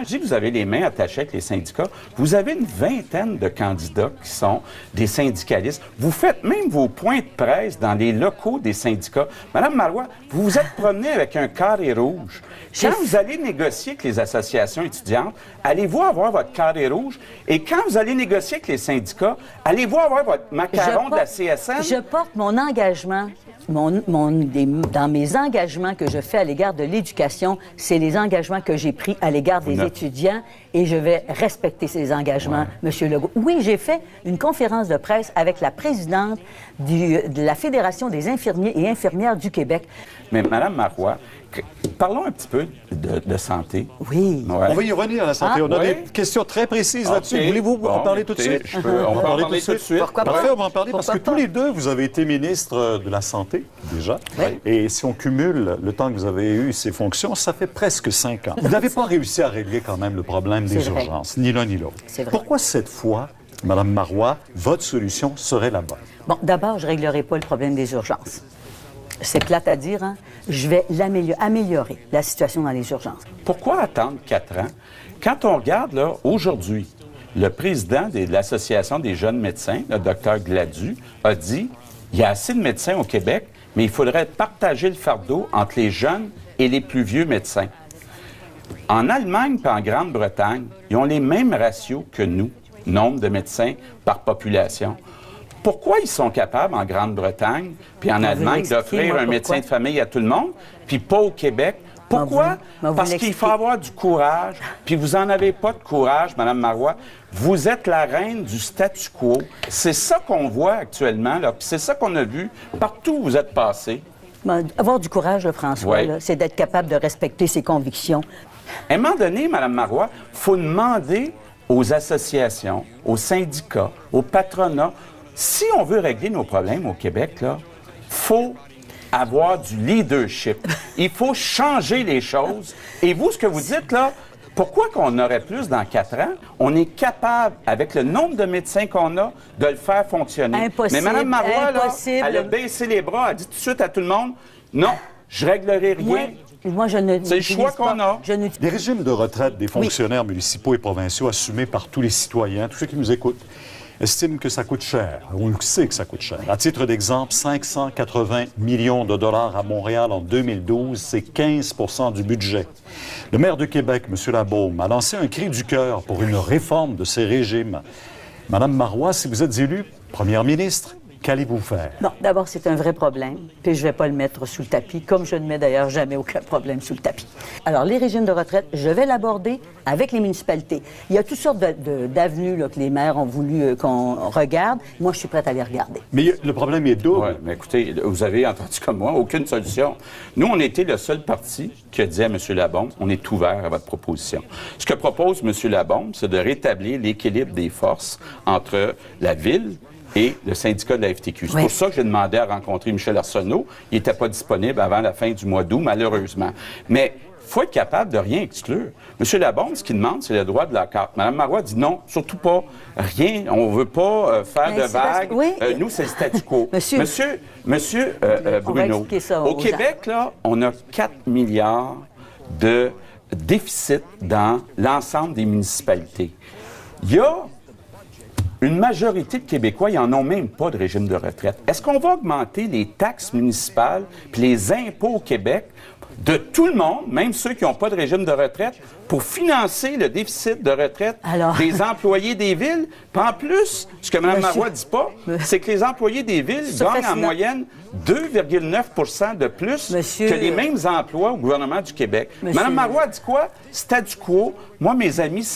Je dis que vous avez les mains attachées avec les syndicats. Vous avez une vingtaine de candidats qui sont des syndicalistes. Vous faites même vos points de presse dans les locaux des syndicats. Madame Marois, vous vous êtes promenée avec un carré rouge. Quand vous allez négocier avec les associations étudiantes, allez-vous avoir votre carré rouge? Et quand vous allez négocier avec les syndicats, allez-vous avoir votre macaron de la CSN? Je porte mon engagement. Dans mes engagements que je fais à l'égard de l'éducation, c'est les engagements que j'ai pris à l'égard des étudiants et je vais respecter ces engagements, M. Legault. Oui, j'ai fait une conférence de presse avec la présidente de la Fédération des infirmiers et infirmières du Québec. Mais Mme Marois, parlons un petit peu de santé. Oui. Ouais. On va y revenir à la santé. On a des questions très précises là-dessus. Voulez-vous en parler tout de suite? On va en parler tout de suite. Parfait, on va en parler parce que tous les deux, vous avez été ministre de la Santé, déjà. Oui. Et si on cumule le temps que vous avez eu ces fonctions, ça fait presque 5 ans. Vous n'avez pas réussi à régler quand même le problème des urgences, ni l'un ni l'autre. Pourquoi cette fois, Mme Marois, votre solution serait la bonne? Bon, d'abord, je ne réglerai pas le problème des urgences. C'est plate à dire, hein? Je vais améliorer la situation dans les urgences. Pourquoi attendre 4 ans? Quand on regarde, là, aujourd'hui, le président de l'Association des jeunes médecins, le Dr Gladu, a dit qu'il y a assez de médecins au Québec, mais il faudrait partager le fardeau entre les jeunes et les plus vieux médecins. En Allemagne et en Grande-Bretagne, ils ont les mêmes ratios que nous, nombre de médecins par population. Pourquoi ils sont capables, en Grande-Bretagne puis en Allemagne, d'offrir un médecin de famille à tout le monde, puis pas au Québec? Pourquoi? Parce qu'il faut avoir du courage, puis vous n'en avez pas de courage, Mme Marois. Vous êtes la reine du statu quo. C'est ça qu'on voit actuellement, là, puis c'est ça qu'on a vu partout où vous êtes passé. Avoir du courage, là, François, c'est d'être capable de respecter ses convictions. À un moment donné, Mme Marois, il faut demander aux associations, aux syndicats, au patronat. Si on veut régler nos problèmes au Québec, il faut avoir du leadership. Il faut changer les choses. Et vous, ce que vous dites, là, pourquoi qu'on aurait plus dans 4 ans? On est capable, avec le nombre de médecins qu'on a, de le faire fonctionner. Impossible. Mais Mme Marois, là, elle a baissé les bras, elle a dit tout de suite à tout le monde, non, je réglerai rien. Moi, je ne. C'est le choix qu'on a. Les régimes de retraite des fonctionnaires municipaux et provinciaux assumés par tous les citoyens, tous ceux qui nous écoutent, estiment que ça coûte cher. On le sait que ça coûte cher. À titre d'exemple, 580 millions de dollars à Montréal en 2012, c'est 15 du budget. Le maire de Québec, M. Labaume, a lancé un cri du cœur pour une réforme de ces régimes. Madame Marois, si vous êtes élue première ministre, qu'allez-vous faire? Bon, d'abord, c'est un vrai problème, puis je ne vais pas le mettre sous le tapis, comme je ne mets d'ailleurs jamais aucun problème sous le tapis. Alors, les régimes de retraite, je vais l'aborder avec les municipalités. Il y a toutes sortes d'avenues là, que les maires ont voulu qu'on regarde. Moi, je suis prête à les regarder. Mais le problème est double. Oui, mais écoutez, vous avez entendu comme moi, aucune solution. Nous, on était le seul parti qui a dit à M. Labaume, on est ouvert à votre proposition. Ce que propose M. Labaume, c'est de rétablir l'équilibre des forces entre la ville et le syndicat de la FTQ. C'est pour ça que j'ai demandé à rencontrer Michel Arsenault. Il n'était pas disponible avant la fin du mois d'août, malheureusement. Mais il faut être capable de rien exclure. M. Labaume, ce qu'il demande, c'est le droit de la carte. Mme Marois dit non, surtout pas. Rien. On ne veut pas faire de vagues. Nous, c'est le statu quo. Monsieur Bruno, au Québec, là, on a 4 milliards de déficit dans l'ensemble des municipalités. Il y a une majorité de Québécois, ils n'en ont même pas de régime de retraite. Est-ce qu'on va augmenter les taxes municipales puis les impôts au Québec de tout le monde, même ceux qui n'ont pas de régime de retraite, pour financer le déficit de retraite des employés des villes? Puis en plus, ce que Mme Marois ne dit pas, c'est que les employés des villes gagnent en moyenne 2,9 de plus que les mêmes emplois au gouvernement du Québec. Mme Marois dit quoi? Statu quo. Moi, mes amis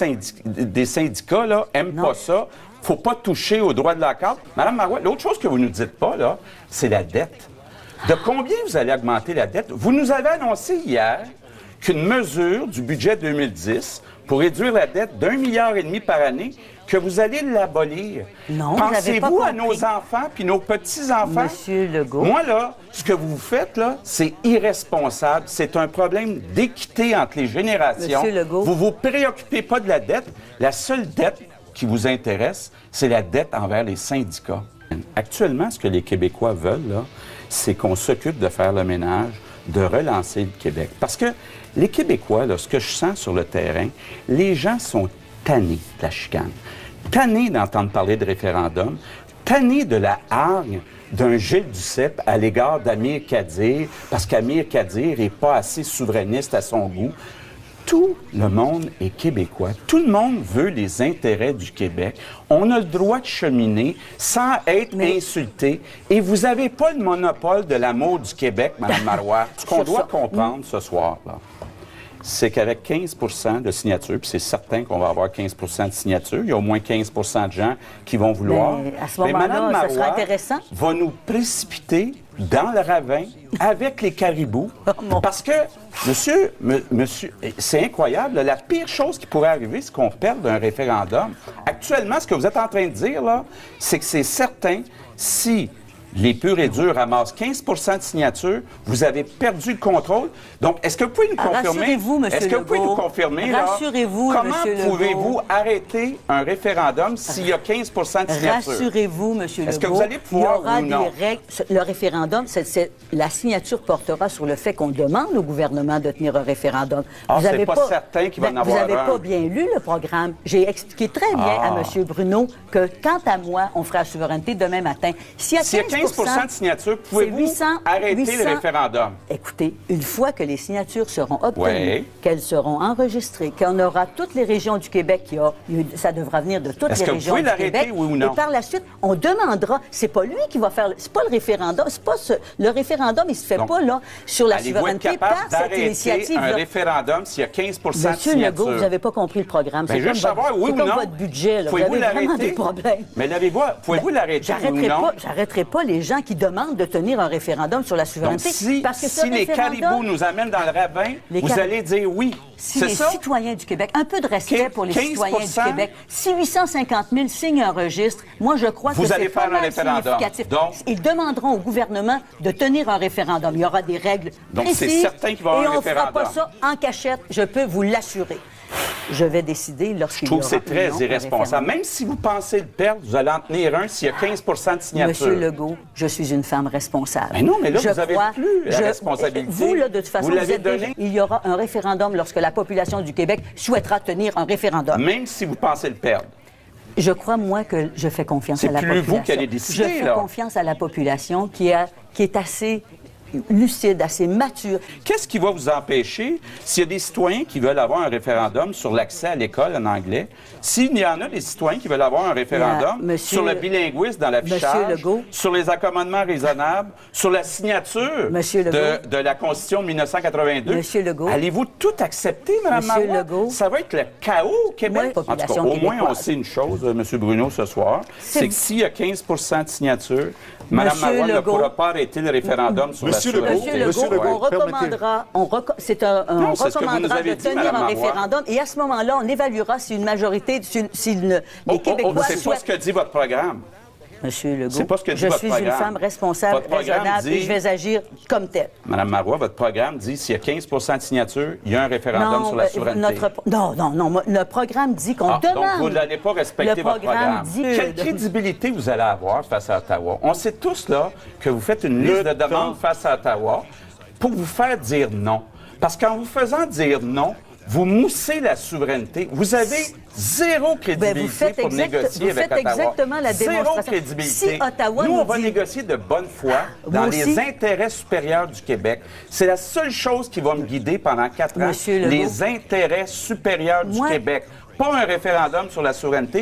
des syndicats là, aiment pas ça. Faut pas toucher au droit de la carte. Mme Marois, l'autre chose que vous ne nous dites pas, là, c'est la dette. De combien vous allez augmenter la dette? Vous nous avez annoncé hier qu'une mesure du budget 2010 pour réduire la dette d'1,5 milliard par année, que vous allez l'abolir. Non, pensez-vous à nos enfants puis nos petits-enfants? Monsieur Legault. Moi, là, ce que vous faites, là, c'est irresponsable. C'est un problème d'équité entre les générations. Monsieur Legault. Vous vous préoccupez pas de la dette. La seule dette qui vous intéresse, c'est la dette envers les syndicats. Actuellement, ce que les Québécois veulent, là, c'est qu'on s'occupe de faire le ménage de relancer le Québec. Parce que les Québécois, là, ce que je sens sur le terrain, les gens sont tannés de la chicane, tannés d'entendre parler de référendum, tannés de la hargne d'un Gilles Duceppe à l'égard d'Amir Kadir, parce qu'Amir Kadir n'est pas assez souverainiste à son goût. Tout le monde est québécois. Tout le monde veut les intérêts du Québec. On a le droit de cheminer sans être insulté. Et vous n'avez pas le monopole de l'amour du Québec, Mme Marois. Ce qu'on doit comprendre ce soir, là, c'est qu'avec 15 de signatures, puis c'est certain qu'on va avoir 15 de signatures, il y a au moins 15 de gens qui vont vouloir. Mais à ce moment-là, ça sera intéressant. Va nous précipiter dans le ravin avec les caribous. Parce que, monsieur, c'est incroyable. La pire chose qui pourrait arriver, c'est qu'on perde un référendum. Actuellement, ce que vous êtes en train de dire, là, c'est que c'est certain, si les purs et durs ramassent 15 de signatures, vous avez perdu le contrôle. Donc, est-ce que vous pouvez nous confirmer? Rassurez-vous, M. Legault. Est-ce que vous pouvez nous confirmer, là, rassurez-vous, comment M. pouvez-vous arrêter un référendum s'il y a 15 de signatures? Rassurez-vous, M. Legault. Est-ce que vous allez pouvoir il y aura ou non? des règles. Le référendum, la signature portera sur le fait qu'on demande au gouvernement de tenir un référendum. Ah, c'est pas certain qu'il va en avoir un. Vous n'avez pas bien lu le programme. J'ai expliqué très bien à M. Bruno que, quant à moi, on fera la souveraineté demain matin. S'il y a 15 de signatures, pouvez-vous arrêter le référendum? Écoutez, une fois que les signatures seront obtenues, qu'elles seront enregistrées, qu'on aura toutes les régions du Québec, ça devra venir de toutes les régions du Québec. Est-ce que vous pouvez l'arrêter, oui ou non? Et par la suite, on demandera, c'est pas lui qui va faire, c'est pas le référendum, c'est pas le référendum, il se fait pas là sur la souveraineté par cette initiative. Un référendum s'il y a 15 de signatures. Monsieur Legault, vous n'avez pas compris le programme. C'est comme, oui comme votre budget. Là. Vous avez vraiment des problèmes. Mais pouvez-vous l'arrêter, oui ou non? J'arrêterai pas les gens qui demandent de tenir un référendum sur la souveraineté. Donc, parce que si les caribous nous amènent dans le ravin, vous allez dire oui. Si les citoyens du Québec, un peu de respect pour les citoyens du Québec, si 850 000 signent un registre, moi je crois que c'est pas mal significatif. Donc, ils demanderont au gouvernement de tenir un référendum. Il y aura des règles précises. Donc c'est certain qu'il va y avoir un référendum. Et on ne fera pas ça en cachette, je peux vous l'assurer. Je vais décider lorsqu'il y aura. Je trouve que c'est très irresponsable. Même si vous pensez le perdre, vous allez en tenir un s'il y a 15 de signatures. Monsieur Legault, je suis une femme responsable. Mais non, mais là, vous n'avez plus la responsabilité. Vous, là, de toute façon, vous l'avez donné. Il y aura un référendum lorsque la population du Québec souhaitera tenir un référendum. Même si vous pensez le perdre. Je crois, moi, que je fais confiance à la population. C'est plus vous qui allez décider, Je fais confiance à la population qui est assez lucide, assez mature. Qu'est-ce qui va vous empêcher, s'il y a des citoyens qui veulent avoir un référendum sur l'accès à l'école en anglais, s'il y en a des citoyens qui veulent avoir un référendum sur le bilinguisme dans l'affichage, sur les accommodements raisonnables, sur la signature de la Constitution de 1982, allez-vous tout accepter, Mme Marois? Ça va être le chaos au Québec. En tout cas, au moins, on sait une chose, M. Bruno, ce soir, c'est que s'il y a 15 de signatures, Mme Marois ne pourra pas arrêter le référendum sur la Monsieur Legault, on recommandera, on recommandera de tenir un référendum et à ce moment-là, on évaluera si une majorité, si les Québécois c'est pas ce que dit votre programme. Monsieur Legault, c'est pas ce que dit je votre suis programme. une femme responsable, raisonnable et je vais agir comme telle. Madame Marois, votre programme dit s'il y a 15 de signatures, il y a un référendum sur la souveraineté. Non, le programme dit qu'on demande. Donc vous n'allez pas respecter votre programme. Quelle crédibilité vous allez avoir face à Ottawa? On sait tous là que vous faites une liste de demandes face à Ottawa pour vous faire dire non. Parce qu'en vous faisant dire non, vous moussez la souveraineté. Vous avez zéro crédibilité pour négocier avec Ottawa. Exactement la démonstration. Zéro crédibilité. Si Ottawa nous, on va négocier de bonne foi dans les intérêts supérieurs du Québec. C'est la seule chose qui va me guider pendant 4 ans. Les intérêts supérieurs du Québec. Pas un référendum sur la souveraineté.